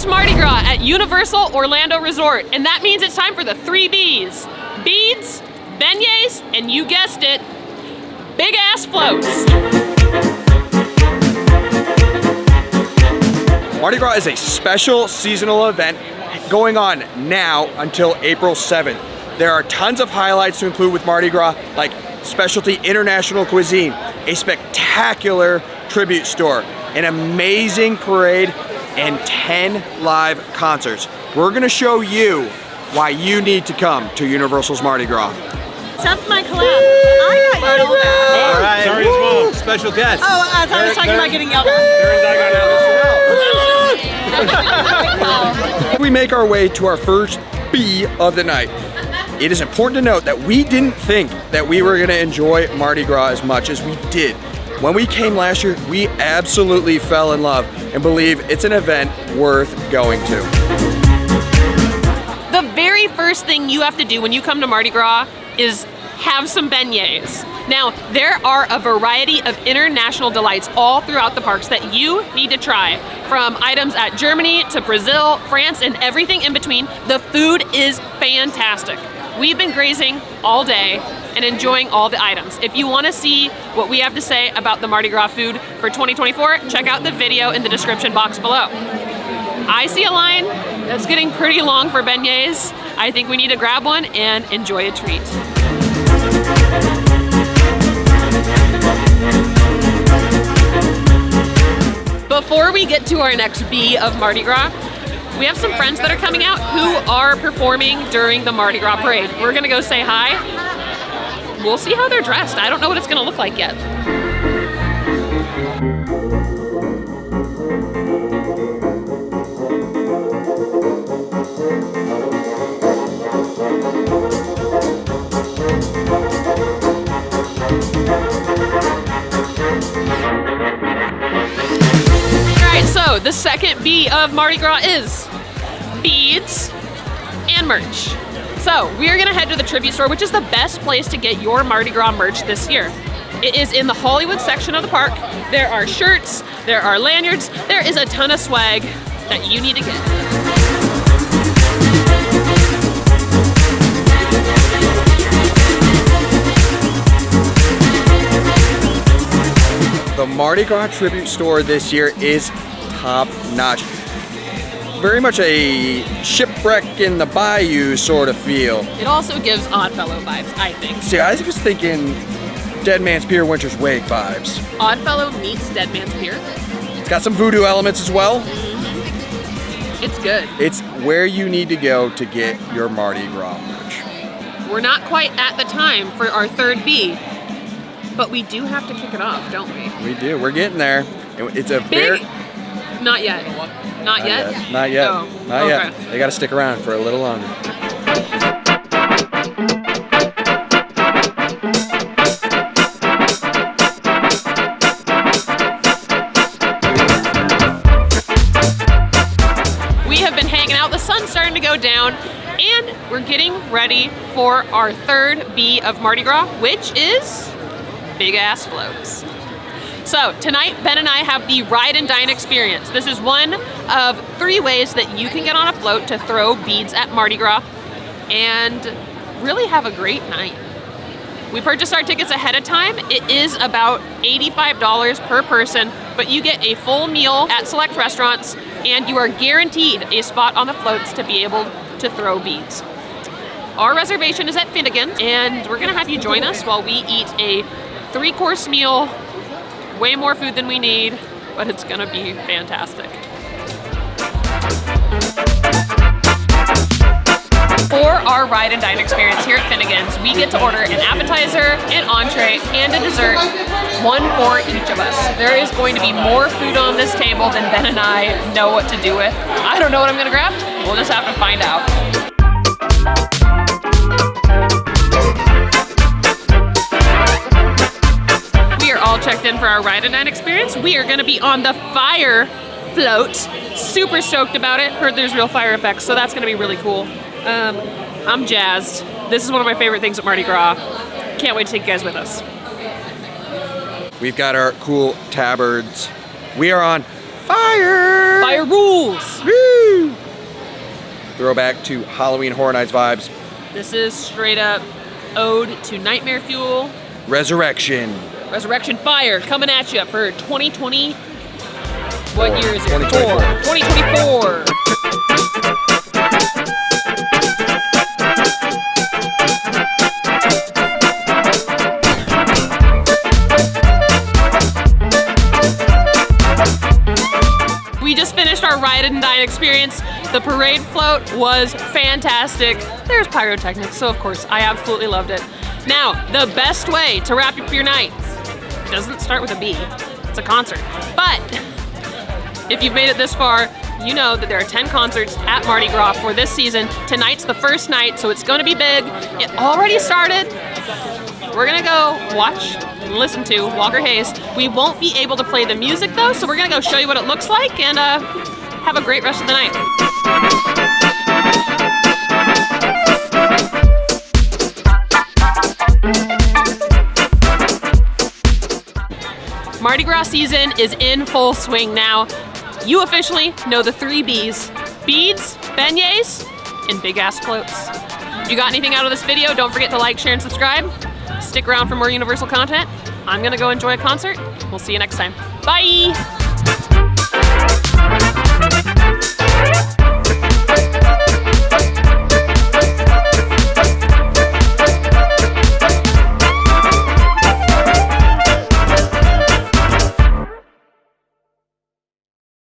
It's Mardi Gras at Universal Orlando Resort, and that means it's time for the 3 B's. Beads, beignets, and you guessed it, big ass floats. Mardi Gras is a special seasonal event going on now until April 7th. There are tons of highlights to include with Mardi Gras, like specialty international cuisine, a spectacular tribute store, an amazing parade, and 10 live concerts. We're gonna show you why you need to come to Universal's Mardi Gras. That's my collab. I got yelled at. All right. Sorry as well. Special guest. Oh, I thought I was talking about getting yelled at. We make our way to our first B of the night. It is important to note that we didn't think that we were gonna enjoy Mardi Gras as much as we did. When we came last year, we absolutely fell in love and believe it's an event worth going to. The very first thing you have to do when you come to Mardi Gras is have some beignets. Now, there are a variety of international delights all throughout the parks that you need to try. From items at Germany to Brazil, France, and everything in between, the food is fantastic. We've been grazing all day and enjoying all the items. If you want to see what we have to say about the Mardi Gras food for 2024, check out the video in the description box below. I see a line that's getting pretty long for beignets. I think we need to grab one and enjoy a treat. Before we get to our next B of Mardi Gras, we have some friends that are coming out who are performing during the Mardi Gras parade. We're gonna go say hi. We'll see how they're dressed. I don't know what it's gonna look like yet. So the second B of Mardi Gras is beads and merch. So we are gonna head to the tribute store, which is the best place to get your Mardi Gras merch this year. It is in the Hollywood section of the park. There are shirts, there are lanyards, there is a ton of swag that you need to get. The Mardi Gras tribute store this year is top notch. Very much a shipwreck in the bayou sort of feel. It also gives Oddfellow vibes, I think. See, I was thinking Dead Man's Pier Winter's Wake vibes. Oddfellow meets Dead Man's Pier. It's got some voodoo elements as well. It's good. It's where you need to go to get your Mardi Gras merch. We're not quite at the time for our third B, but we do have to kick it off, don't we? We do. We're getting there. It's a Big. Not yet. Not yet? Not yet. Oh, Not okay. yet. They got to stick around for a little longer. We have been hanging out. The sun's starting to go down, and we're getting ready for our third B of Mardi Gras, which is big ass floats. So tonight, Ben and I have the Ride and Dine experience. This is one of 3 ways that you can get on a float to throw beads at Mardi Gras and really have a great night. We purchased our tickets ahead of time. It is about $85 per person, but you get a full meal at select restaurants and you are guaranteed a spot on the floats to be able to throw beads. Our reservation is at Finnegans, and we're gonna have you join us while we eat a 3-course meal. Way more food than we need, but it's gonna be fantastic. For our Ride and Dine experience here at Finnegans, we get to order an appetizer, an entree, and a dessert, one for each of us. There is going to be more food on this table than Ben and I know what to do with. I don't know what I'm gonna grab. We'll just have to find out. All checked in for our Ride and Dine experience. We are gonna be on the fire float. Super stoked about it. Heard there's real fire effects, so that's gonna be really cool. I'm jazzed. This is one of my favorite things at Mardi Gras. Can't wait to take you guys with us. We've got our cool tabards. We are on fire! Fire rules! Woo! Throwback to Halloween Horror Nights vibes. This is straight up ode to Nightmare Fuel. Resurrection. Resurrection Fire coming at you for 2020. What year is it? 2024. 2024. We just finished our Ride and Dine experience. The parade float was fantastic. There's pyrotechnics, so of course I absolutely loved it. Now, the best way to wrap up your night doesn't start with a B. It's a concert. But if you've made it this far, you know that there are 10 concerts at Mardi Gras for this season. Tonight's the first night, so it's gonna be big. It already started. We're gonna go watch and listen to Walker Hayes. We won't be able to play the music though, so we're gonna go show you what it looks like and have a great rest of the night. Mardi Gras season is in full swing now. You officially know the 3 B's: beads, beignets, and big ass floats. If you got anything out of this video, don't forget to like, share, and subscribe. Stick around for more Universal content. I'm gonna go enjoy a concert. We'll see you next time. Bye!